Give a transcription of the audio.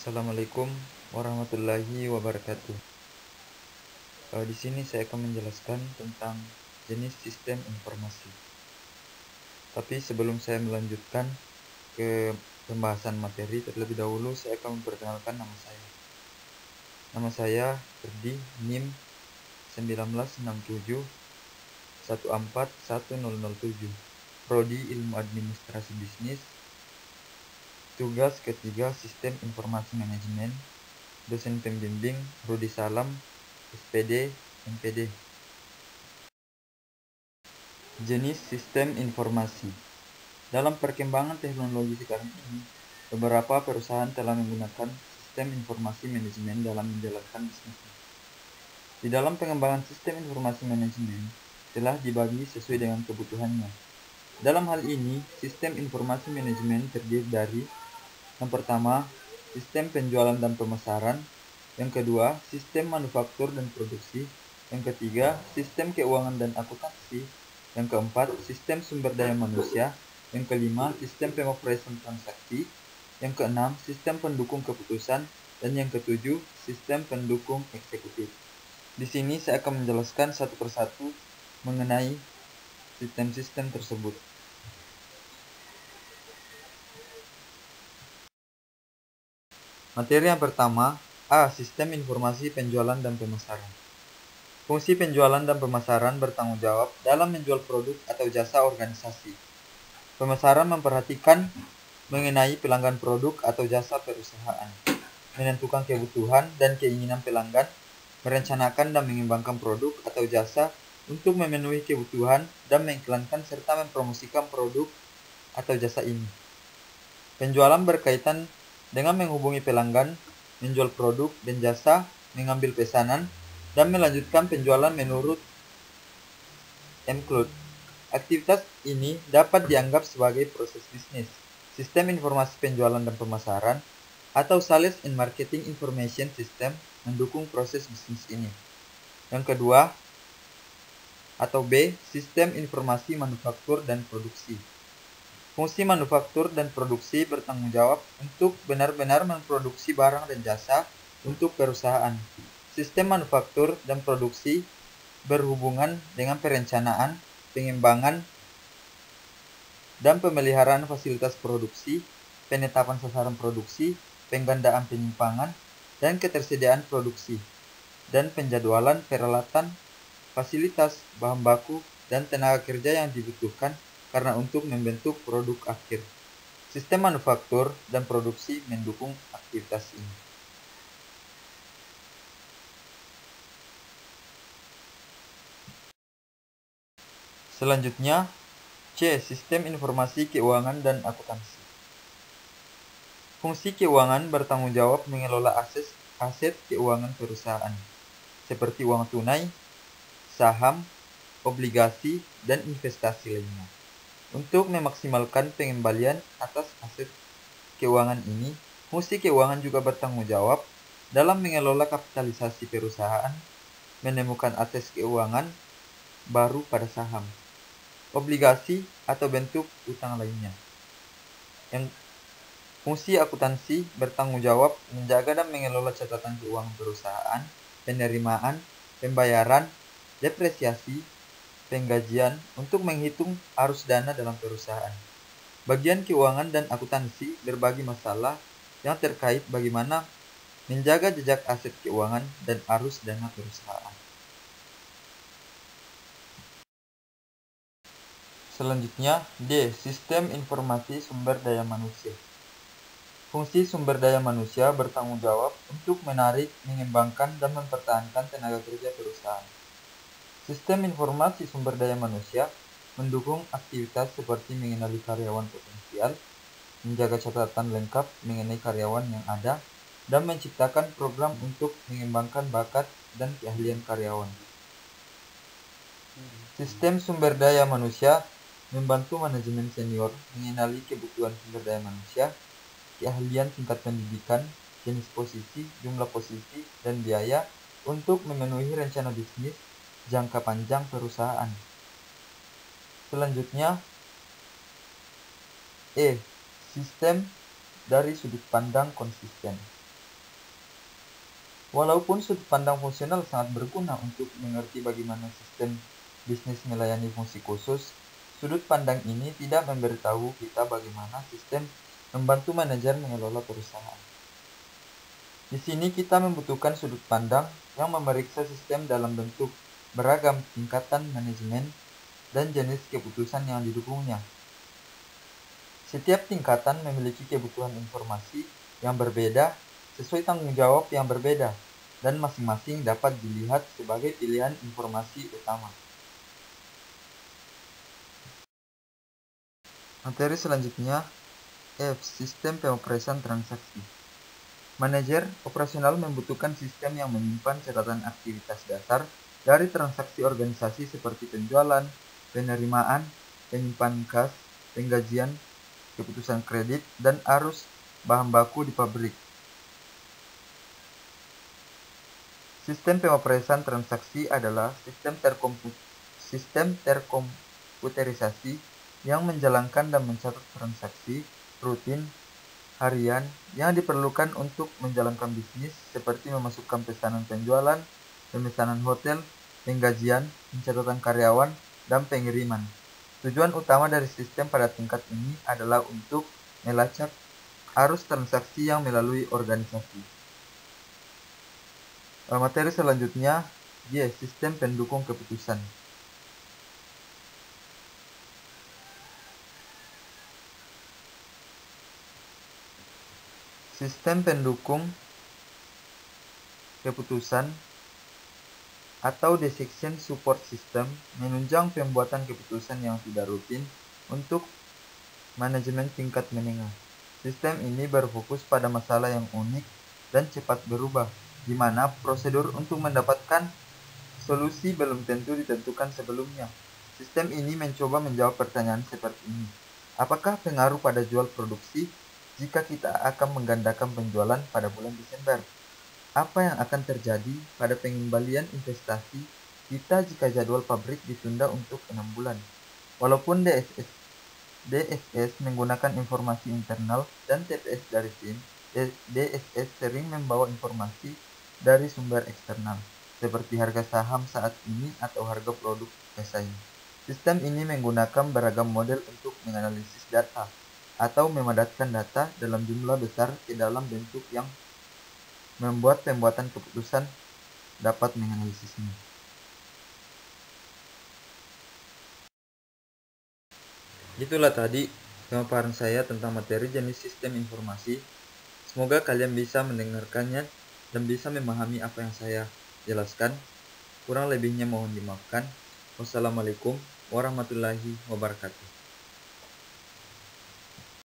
Assalamualaikum warahmatullahi wabarakatuh. Di sini saya akan menjelaskan tentang jenis sistem informasi. Tapi sebelum saya melanjutkan ke pembahasan materi, terlebih dahulu saya akan memperkenalkan nama saya. Nama saya Ferdi, NIM 1967 141007, Prodi Ilmu Administrasi Bisnis, tugas ketiga Sistem Informasi Manajemen, dosen pembimbing Rudi Salam, SPD, MPD. Jenis sistem informasi. Dalam perkembangan teknologi sekarang ini, beberapa perusahaan telah menggunakan sistem informasi manajemen dalam menjalankan bisnisnya. Di dalam pengembangan sistem informasi manajemen telah dibagi sesuai dengan kebutuhannya. Dalam hal ini, sistem informasi manajemen terdiri dari yang pertama, sistem penjualan dan pemasaran, yang kedua, sistem manufaktur dan produksi, yang ketiga, sistem keuangan dan akuntansi, yang keempat, sistem sumber daya manusia, yang kelima, sistem pengoperasian transaksi, yang keenam, sistem pendukung keputusan, dan yang ketujuh, sistem pendukung eksekutif. Di sini saya akan menjelaskan satu persatu mengenai sistem-sistem tersebut. Materi yang pertama, A. Sistem informasi penjualan dan pemasaran. Fungsi penjualan dan pemasaran bertanggung jawab dalam menjual produk atau jasa organisasi. Pemasaran memperhatikan mengenai pelanggan produk atau jasa perusahaan, menentukan kebutuhan dan keinginan pelanggan, merencanakan dan mengembangkan produk atau jasa untuk memenuhi kebutuhan dan mengiklankan serta mempromosikan produk atau jasa ini. Penjualan berkaitan dengan menghubungi pelanggan, menjual produk dan jasa, mengambil pesanan, dan melanjutkan penjualan menurut MCLUD. Aktivitas ini dapat dianggap sebagai proses bisnis, sistem informasi penjualan dan pemasaran, atau Sales and Marketing Information System mendukung proses bisnis ini. Yang kedua, atau B, sistem informasi manufaktur dan produksi. Fungsi manufaktur dan produksi bertanggung jawab untuk benar-benar memproduksi barang dan jasa untuk perusahaan. Sistem manufaktur dan produksi berhubungan dengan perencanaan, pengembangan, dan pemeliharaan fasilitas produksi, penetapan sasaran produksi, penggandaan penyimpangan, dan ketersediaan produksi, dan penjadwalan peralatan, fasilitas, bahan baku, dan tenaga kerja yang dibutuhkan karena untuk membentuk produk akhir. Sistem manufaktur dan produksi mendukung aktivitas ini. Selanjutnya, C. Sistem informasi keuangan dan akuntansi. Fungsi keuangan bertanggung jawab mengelola aset keuangan perusahaan, seperti uang tunai, saham, obligasi, dan investasi lainnya. Untuk memaksimalkan pengembalian atas aset keuangan ini, fungsi keuangan juga bertanggung jawab dalam mengelola kapitalisasi perusahaan, menemukan aset keuangan baru pada saham, obligasi, atau bentuk utang lainnya. Yang fungsi akuntansi bertanggung jawab menjaga dan mengelola catatan keuangan perusahaan, penerimaan, pembayaran, depresiasi, penggajian untuk menghitung arus dana dalam perusahaan. Bagian keuangan dan akuntansi berbagi masalah yang terkait bagaimana menjaga jejak aset keuangan dan arus dana perusahaan. Selanjutnya, D. Sistem informasi sumber daya manusia. Fungsi sumber daya manusia bertanggung jawab untuk menarik, mengembangkan, dan mempertahankan tenaga kerja perusahaan. Sistem informasi sumber daya manusia mendukung aktivitas seperti mengenali karyawan potensial, menjaga catatan lengkap mengenai karyawan yang ada, dan menciptakan program untuk mengembangkan bakat dan keahlian karyawan. Sistem sumber daya manusia membantu manajemen senior mengenali kebutuhan sumber daya manusia, keahlian tingkat pendidikan, jenis posisi, jumlah posisi, dan biaya untuk memenuhi rencana bisnis jangka panjang perusahaan. Selanjutnya, E. Sistem dari sudut pandang konsisten. Walaupun sudut pandang fungsional sangat berguna untuk mengerti bagaimana sistem bisnis melayani fungsi khusus, sudut pandang ini tidak memberitahu kita bagaimana sistem membantu manajer mengelola perusahaan. Di sini kita membutuhkan sudut pandang yang memeriksa sistem dalam bentuk beragam tingkatan manajemen dan jenis keputusan yang didukungnya. Setiap tingkatan memiliki kebutuhan informasi yang berbeda sesuai tanggung jawab yang berbeda, dan masing-masing dapat dilihat sebagai pilihan informasi utama. Materi selanjutnya, F. Sistem pengoperasian transaksi. Manajer operasional membutuhkan sistem yang menyimpan catatan aktivitas dasar dari transaksi organisasi seperti penjualan, penerimaan, penyimpanan kas, penggajian, keputusan kredit, dan arus bahan baku di pabrik. Sistem pengoperasian transaksi adalah sistem terkomputerisasi yang menjalankan dan mencatat transaksi rutin harian yang diperlukan untuk menjalankan bisnis seperti memasukkan pesanan penjualan, pemesanan hotel, penggajian, pencatatan karyawan, dan pengiriman. Tujuan utama dari sistem pada tingkat ini adalah untuk melacak arus transaksi yang melalui organisasi. Materi selanjutnya, sistem pendukung keputusan. Sistem pendukung keputusan atau decision support system menunjang pembuatan keputusan yang tidak rutin untuk manajemen tingkat menengah. Sistem ini berfokus pada masalah yang unik dan cepat berubah, di mana prosedur untuk mendapatkan solusi belum tentu ditentukan sebelumnya. Sistem ini mencoba menjawab pertanyaan seperti ini. Apakah pengaruh pada jual produksi jika kita akan menggandakan penjualan pada bulan Desember? Apa yang akan terjadi pada pengembalian investasi kita jika jadwal pabrik ditunda untuk 6 bulan? Walaupun DSS menggunakan informasi internal dan TPS dari tim, DSS sering membawa informasi dari sumber eksternal, seperti harga saham saat ini atau harga produk pesaing. Sistem ini menggunakan beragam model untuk menganalisis data atau memadatkan data dalam jumlah besar ke dalam bentuk yang membuat pembuatan keputusan dapat menganalisisnya. Itulah tadi pemaparan saya tentang materi jenis sistem informasi. Semoga kalian bisa mendengarkannya dan bisa memahami apa yang saya jelaskan. Kurang lebihnya mohon dimaafkan. Wassalamualaikum warahmatullahi wabarakatuh.